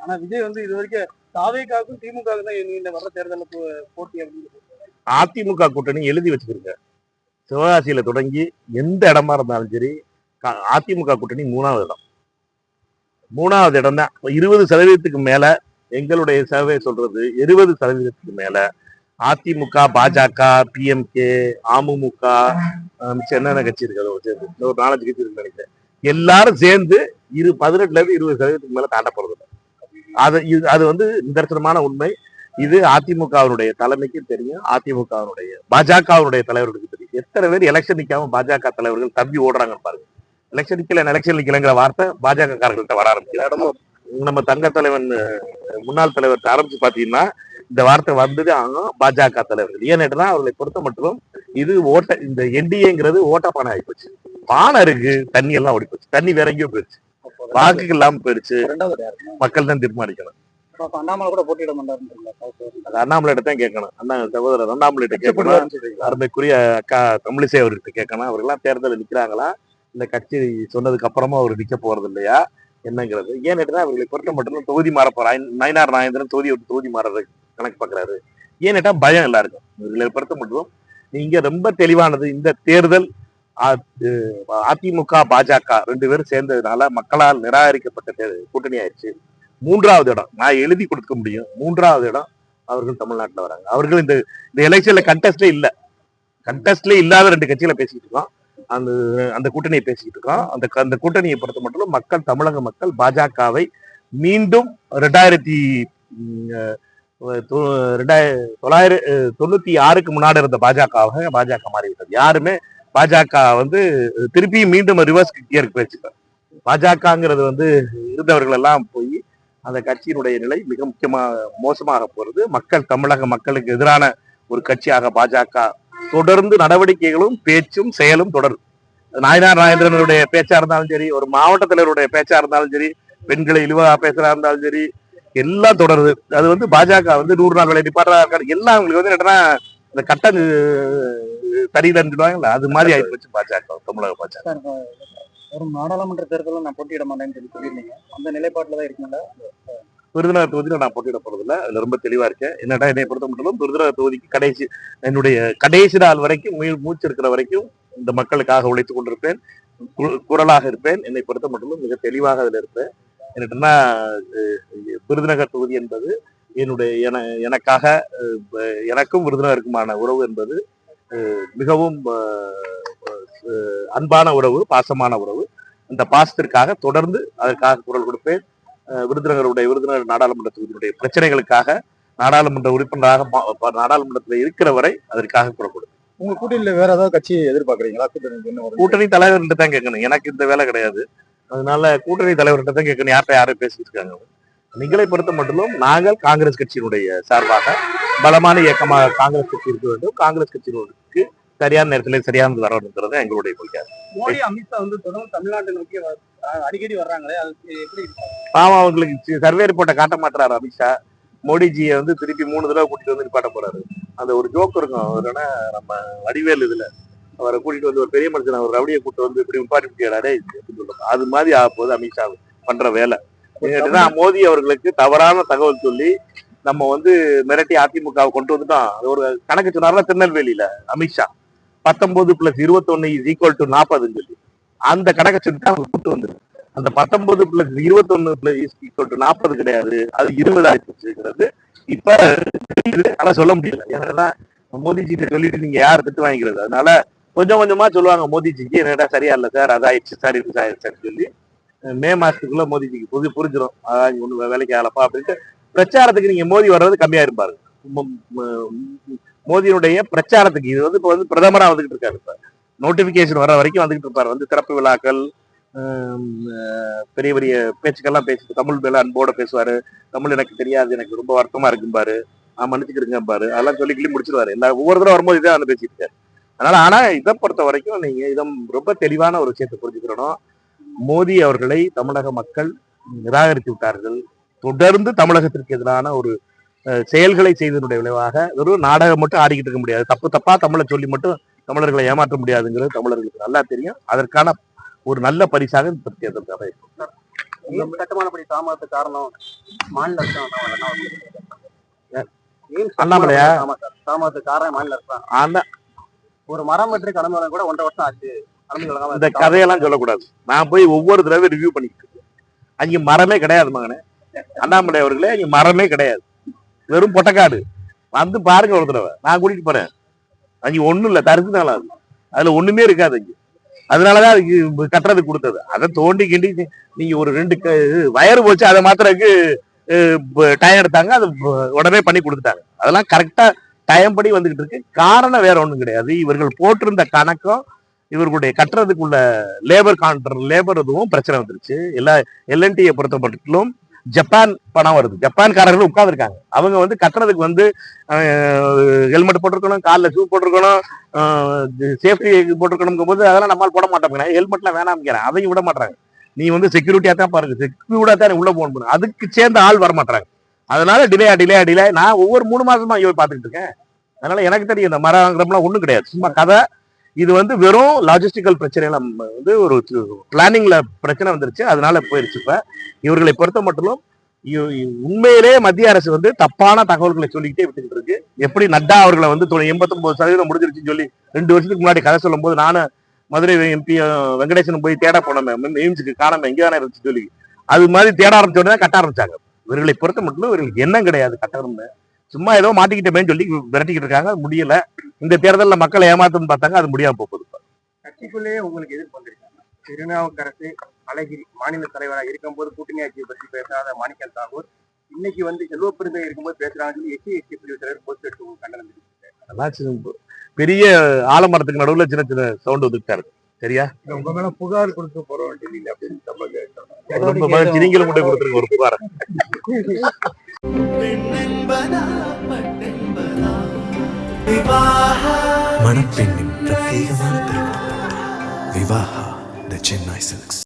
ஆனா விஜய் வந்து இது வரைக்கும் தாவேக்காவுக்கும் திமுகவுக்கும் தான் இந்த வர தேர்தலில் போட்டி அப்படின்னு அதிமுக கூட்டணி எழுதி வச்சுக்கிருங்க. சிவகாசியில தொடங்கி எந்த இடமா இருந்தாலும் சரி, அதிமுக கூட்டணி 3வது இடம். 3வது இடம் தான். 20% மேல எங்களுடைய சர்வே சொல்றது 20% மேல அதிமுக, பாஜக, பிஎம்கே, அமமுக, என்னென்ன கட்சி இருக்கிறதோ ஒரு 4 கட்சி இருக்கு நினைக்கிறேன். எல்லாரும் சேர்ந்து 18% 20% மேல தாண்ட போறது. அது வந்து நிதர்சனமான உண்மை. இது அதிமுகவினுடைய தலைமைக்கு தெரியும், அதிமுகவினுடைய பாஜகவினுடைய தலைவர்களுக்கு தெரியும். எத்தனை பேர் எலெக்ஷன் நிக்காம பாஜக தலைவர்கள் தம்பி ஓடுறாங்க பாருங்க. எலெக்ஷன் நிக்கலங்கிற வார்த்தை பாஜக காரர்கள்ட்ட வர ஆரம்பிச்சு. நம்ம தங்க தலைவன் முன்னாள் தலைவர் ஆரம்பிச்சு பாத்தீங்கன்னா இந்த வார்த்தை வந்தது பாஜக தலைவர்கள். ஏன்னா அவர்களை பொறுத்த மட்டும் இது இந்த என்டிஏங்கிறது ஓட்ட பானை ஆகிப்போச்சு. பானை இருக்கு, தண்ணி எல்லாம் ஓடி போச்சு, தண்ணி வேற எங்கேயோ போயிடுச்சு, வாக்குகள் இல்லாம போயிடுச்சு. மக்கள் தான் தீர்மானிக்கணும். அண்ணாமலை கூட போட்டியிட மாட்டாரு. அண்ணாமலை தான் கேட்கணும். சகோதரர் அண்ணாமலை கேட்கணும். அருமைக்குரிய அக்கா தமிழிசை அவர்கிட்ட கேட்கணும். அவர்கள்லாம் தேர்தலில் நிக்கிறாங்களா, இந்த கட்சி சொன்னதுக்கு அப்புறமா அவர் நிக்க போறது இல்லையா என்னங்கிறது. ஏன்னுட்டுதான் அவர்களை பொறுத்த மட்டும் தொகுதி மாற போறான். நயினார் நாகேந்திரன் தொகுதி மாறது கணக்கு பாக்குறாரு. ஏன்னுட்டா பயம் எல்லாருக்கும். இவர்களை பொறுத்த மட்டும் நீங்க ரொம்ப தெளிவானது. இந்த தேர்தல் அதிமுக பாஜக 2 பேரும் சேர்ந்ததுனால மக்களால் நிராகரிக்கப்பட்ட கூட்டணி ஆயிடுச்சு. 3வது இடம் நான் எழுதி கொடுக்க முடியும். 3வது இடம் அவர்கள் தமிழ்நாட்டில் வராங்க. அவர்கள் இந்த எலெக்ஷன்ல கண்டெஸ்ட்ல இல்லாத 2 கட்சிகளை பேசிக்கிட்டு இருக்கோம். அந்த கூட்டணியை பேசிக்கிட்டு இருக்கோம். அந்த கூட்டணியை பொறுத்த மட்டும் தமிழக மக்கள் பாஜகவை மீண்டும் 1996க்கு முன்னாடி இருந்த பாஜக மாறிவிட்டது. யாருமே பாஜக வந்து திருப்பியும் மீண்டும் ரிவர்ஸ் கியருக்கு போயிடுச்சு. பாஜகங்கிறது வந்து இருந்தவர்கள் எல்லாம் போய் அந்த கட்சியினுடைய நிலை மிக மோசமாக போறது. தமிழக மக்களுக்கு எதிரான ஒரு கட்சியாக பாஜக தொடர்ந்து நடவடிக்கைகளும் பேச்சும் செயலும் தொடருது. நயினார் நாகேந்திரனுடைய பேச்சா இருந்தாலும் சரி, ஒரு மாவட்ட தலைவருடைய பேச்சா இருந்தாலும் சரி, பெண்களை இழிவாக பேசுறா இருந்தாலும் சரி, எல்லாம் தொடருது. அது வந்து பாஜக வந்து 100 நாள் வேலை நிப்பாட்டுறா எல்லாம் அவங்களுக்கு வந்து என்னன்னா இந்த கட்ட தறியிலன்னு சொல்லுவாங்கல்ல, அது மாதிரி ஆயிடுச்சு பாஜக. தமிழக பாஜக ஒரு நாடாளுமன்ற தேர்தலில் நான் போட்டியிட மாட்டேன்னு சொல்லியிருந்தீங்க. அந்த நிலைப்பாட்டில் தான் இருக்கீங்களா? விருதுநகர் தொகுதியில் நான் போட்டியிட போறதில்ல. அதுல ரொம்ப தெளிவா இருக்கேன். என்னடா என்னை பொறுத்த மட்டும் விருதுநகர் தொகுதிக்கு என்னுடைய கடைசி நாள் வரைக்கும் மூச்சு இருக்கிற வரைக்கும் இந்த மக்களுக்காக உழைத்துக் கொண்டிருப்பேன், குரலாக இருப்பேன். என்னை பொறுத்த மட்டும் மிக தெளிவாக அதுல இருப்பேன். என்னட்டுன்னா விருதுநகர் தொகுதி என்பது எனக்காக எனக்கும் விருதுநகருக்குமான உறவு என்பது மிகவும் அன்பான உறவு, பாசமான உறவு. அந்த பாசத்திற்காக தொடர்ந்து அதற்காக குரல் கொடுப்பேன். விருதுநகர் நாடாளுமன்ற தொகுதியினுடைய பிரச்சனைகளுக்காக நாடாளுமன்ற உறுப்பினராக நாடாளுமன்றத்தில் இருக்கிற வரை அதற்காக குரல் கொடுப்பேன். உங்க கூட்டணியில வேற ஏதாவது கட்சி எதிர்பார்க்கறீங்களா? கூட்டணி தலைவர்கிட்ட தான் கேட்கணும். எனக்கு இந்த வேலை கிடையாது. அதனால கூட்டணி தலைவர்கிட்ட தான் கேட்கணும். யாரும் பேசிட்டு இருக்காங்க. நீங்களை பொறுத்த மட்டும் நாங்கள் காங்கிரஸ் கட்சியினுடைய சார்பாக பலமான இயக்கமாக காங்கிரஸ் கட்சி இருக்க வேண்டும். காங்கிரஸ் கட்சியினருக்கு சரியான நேரத்தில் சரியானது வரணுங்கிறது எங்களுடைய கொள்கை. மோடி அமித்ஷா வந்து தொடர்ந்து தமிழ்நாட்டை நோக்கி அடிக்கடி வர்றாங்களே, அது எப்படி? பாவம், அவங்களுக்கு சர்வே ரிப்போர்ட்டை காட்ட மாட்டாரு அமித்ஷா. மோடிஜியை வந்து திருப்பி 3 தடவை கூட்டிட்டு வந்து நிப்பாட்ட போறாரு. அந்த ஒரு ஜோக் இருக்கும். அவருன்னா நம்ம வடிவேல் இதுல அவரை கூட்டிட்டு வந்து ஒரு பெரிய மனுஷன் அவர் ரவுடியை கூட்டு வந்து இப்படி நிப்பாட்டி விட்டியாடே சொல்லுவாங்க. அது மாதிரி ஆக போது அமித்ஷா பண்ற வேலை. மோடி அவர்களுக்கு தவறான தகவல் சொல்லி நம்ம வந்து மிரட்டி அதிமுகவை கொண்டு வந்துட்டோம். அது ஒரு கணக்கு சொன்னார்னா திருநெல்வேலியில அமித்ஷா 19+21 = 40 அந்த கணக்கை சொல்லிட்டு அவங்க கூட்டு வந்து அந்த 19+21 = 40 கிடையாது, அது 20 ஆயிடுச்சுங்கிறது இப்ப ஆனா சொல்ல முடியல. ஏன்னா மோடிஜி சொல்லிட்டு நீங்க யார் திட்டு வாங்கிக்கிறது. அதனால கொஞ்சம் கொஞ்சமா சொல்லுவாங்க மோடிஜிக்கு என்னடா சரியா இல்ல சார், அதாயிடுச்சு சார், இது ஆயிடுச்சு சொல்லி மே மாசத்துக்குள்ள மோடிஜிக்கு புரிஞ்சிடும். அதான் ஒண்ணு வேலைக்கு ஆகலப்பா அப்படின்ட்டு பிரச்சாரத்துக்கு நீங்க மோடி வர்றது கம்மியா இருப்பாரு. மோடியினுடைய பிரச்சாரத்துக்கு இது வந்து இப்ப வந்து பிரதமரா வந்துகிட்டு இருக்காரு. இப்ப நோட்டிபிகேஷன் வர வரைக்கும் வந்துகிட்டு இருப்பாரு. வந்து திறப்பு விழாக்கள், பெரிய பெரிய பேச்சுக்கெல்லாம் பேசி தமிழ் மேல அன்போட பேசுவாரு. தமிழ் எனக்கு தெரியாது, எனக்கு ரொம்ப வருத்தமா இருக்கும்பாரு, மன்னிச்சுக்கிடுங்க பாரு, அதெல்லாம் சொல்லி கிளி முடிச்சிருவாரு. ஒவ்வொரு தடவை வரும்போது இதான் வந்து பேசிட்டு இருக்காரு. அதனால ஆனா இதை பொறுத்த வரைக்கும் நீங்க இதை ரொம்ப தெளிவான ஒரு விஷயத்தை புரிஞ்சுக்கிறோம். மோடி அவர்களை தமிழக மக்கள் நிராகரித்து விட்டார்கள். தொடர்ந்து தமிழகத்திற்கு எதிரான ஒரு செயல்களை செய்ததனுடைய விளைவாக ஒரு நாடகம் மட்டும் ஆடிக்கிட்டு இருக்க முடியாது. தப்பா தமிழை சொல்லி மட்டும் தமிழர்களை ஏமாற்ற முடியாதுங்கிறது தமிழர்களுக்கு நல்லா தெரியும். அதற்கான ஒரு நல்ல பரிசாக இந்த தேர்தலுக்காக இருக்கும். ஏன் கட்டுமானப்படி தாமதத்துக்கு காரணம் மாநில அரசு அண்ணாமலையா? தாமதத்துக்கு காரணம் மாநில அரசு தான். அந்த ஒரு மரம் வெற்றி கடமை கூட 1.5 வருஷம் ஆச்சு. இந்த கதையெல்லாம் சொல்லக்கூடாது. நான் போய் ஒவ்வொரு தடவை ரிவ்யூ பண்ணிக்கிட்டு இருக்கேன். அங்க மரமே கிடையாது மகனே. அண்ணாமலை அவர்களே, அங்க மரமே கிடையாது, வெறும் பொட்டக்காடு. வந்து பாருங்க ஒரு தடவை, நான் கூட்டிட்டு போறேன். அங்க ஒண்ணும் இல்ல, தரிசுனால அதுல ஒண்ணுமே இருக்காது அங்க. அதனாலதான் அதுக்கு கட்டுறதுக்கு கொடுத்தது. அதை தோண்டி கிண்டி நீங்க ஒரு 2 வயறு போச்சு, அதை மாத்திரக்கு டயம் எடுத்தாங்க, அது உடனே பண்ணி கொடுத்துட்டாங்க. அதெல்லாம் கரெக்டா டைம் படி வந்துகிட்டு இருக்கு. காரணம் வேற ஒண்ணும் கிடையாது. இவர்கள் போட்டிருந்த கணக்கும் இவர்களுடைய கட்டுறதுக்குள்ள லேபர் இதுவும் பிரச்சனை வந்துருச்சு. எல்லா எல்என்டியை பொறுத்த மட்டும் ஜப்பான் பணம் வருது. ஜப்பான்காரர்கள் உட்கார்ந்துருக்காங்க. அவங்க கட்டுறதுக்கு ஹெல்மெட் போட்டிருக்கணும், காலில் ஷூ போட்டிருக்கணும், சேஃப்டி போட்டிருக்கணும் போது அதெல்லாம் நம்மளால் போட மாட்டோம். ஹெல்மெட்லாம் வேணாம்ங்கிறேன், அதையும் விட மாட்டாங்க. நீ செக்யூரிட்டியா தான் பாருங்க, செக்யூரிட்டா தான் உள்ள போகணும். அதுக்கு சேர்ந்த ஆள் வர மாட்டாங்க. அதனால டிலே. நான் ஒவ்வொரு 3 மாசமா பார்த்துட்டு இருக்கேன். அதனால எனக்கு தெரியும் இந்த மரம்லாம் ஒண்ணும் கிடையாது, சும்மா கதை. இது வெறும் லாஜிஸ்டிக்கல் பிரச்சனைலாம் ஒரு பிளானிங்ல பிரச்சனை வந்துருச்சு, அதனால போயிருச்சு. இப்ப இவர்களை பொறுத்த மட்டும் உண்மையிலே மத்திய அரசு தப்பான தகவல்களை சொல்லிக்கிட்டே விட்டுக்கிட்டு இருக்கு. எப்படி நட்டா அவர்களை 89% முடிஞ்சிருச்சுன்னு சொல்லி 2 வருஷத்துக்கு முன்னாடி கதை சொல்லும் போது நானும் மதுரை எம்பி வெங்கடேசன் போய் தேட போனோமே, எய்ம்ஸுக்கு காணாம எங்கேதானே இருந்துச்சு சொல்லி, அது மாதிரி தேட ஆரம்பிச்சோடனே கட்ட ஆரம்பிச்சாங்க. இவர்களை பொறுத்த மட்டும் இவர்களுக்கு எண்ணம் கிடையாது கட்டணும்னு, சும்மா ஏதோ மாட்டிக்கிட்டேன்னு சொல்லி விரட்டிக்கிட்டு இருக்காங்க. முடியல. இந்த தேர்தலில் மக்களை ஏமாத்துன்னு பார்த்தாங்க, அது முடியாம போகுது. கட்சிக்குள்ளேயே உங்களுக்கு எதிர்ப்பு வந்திருக்காங்க. திருநாவுக்கரசு அழகிரி மாநில தலைவராக இருக்கும்போது கூட்டணி ஆட்சியை பற்றி பேசாத மாணிக்கல் தாகூர் இன்னைக்கு செல்வ பெருந்தை இருக்கும்போது பேசுறாங்கன்னு எஸ்சி பிரிவு தலைவர் போஸ்ட் எடுத்து கண்டனம் தெரிவிச்சிருக்காரு. பெரிய ஆலமரத்துக்கு நடுவுல சின்ன சின்ன சவுண்ட் வந்துட்டாரு. சரியா? உங்க மேல புகார் கொடுத்து போற வேண்டியது அப்படின்னு நீங்களும் கொண்டு கொடுத்துருங்க ஒரு புகார. மணப்பெண்ணின் பிரத்யேகமான திருமணம் விவாஹா தி சென்னை சில்க்ஸ்.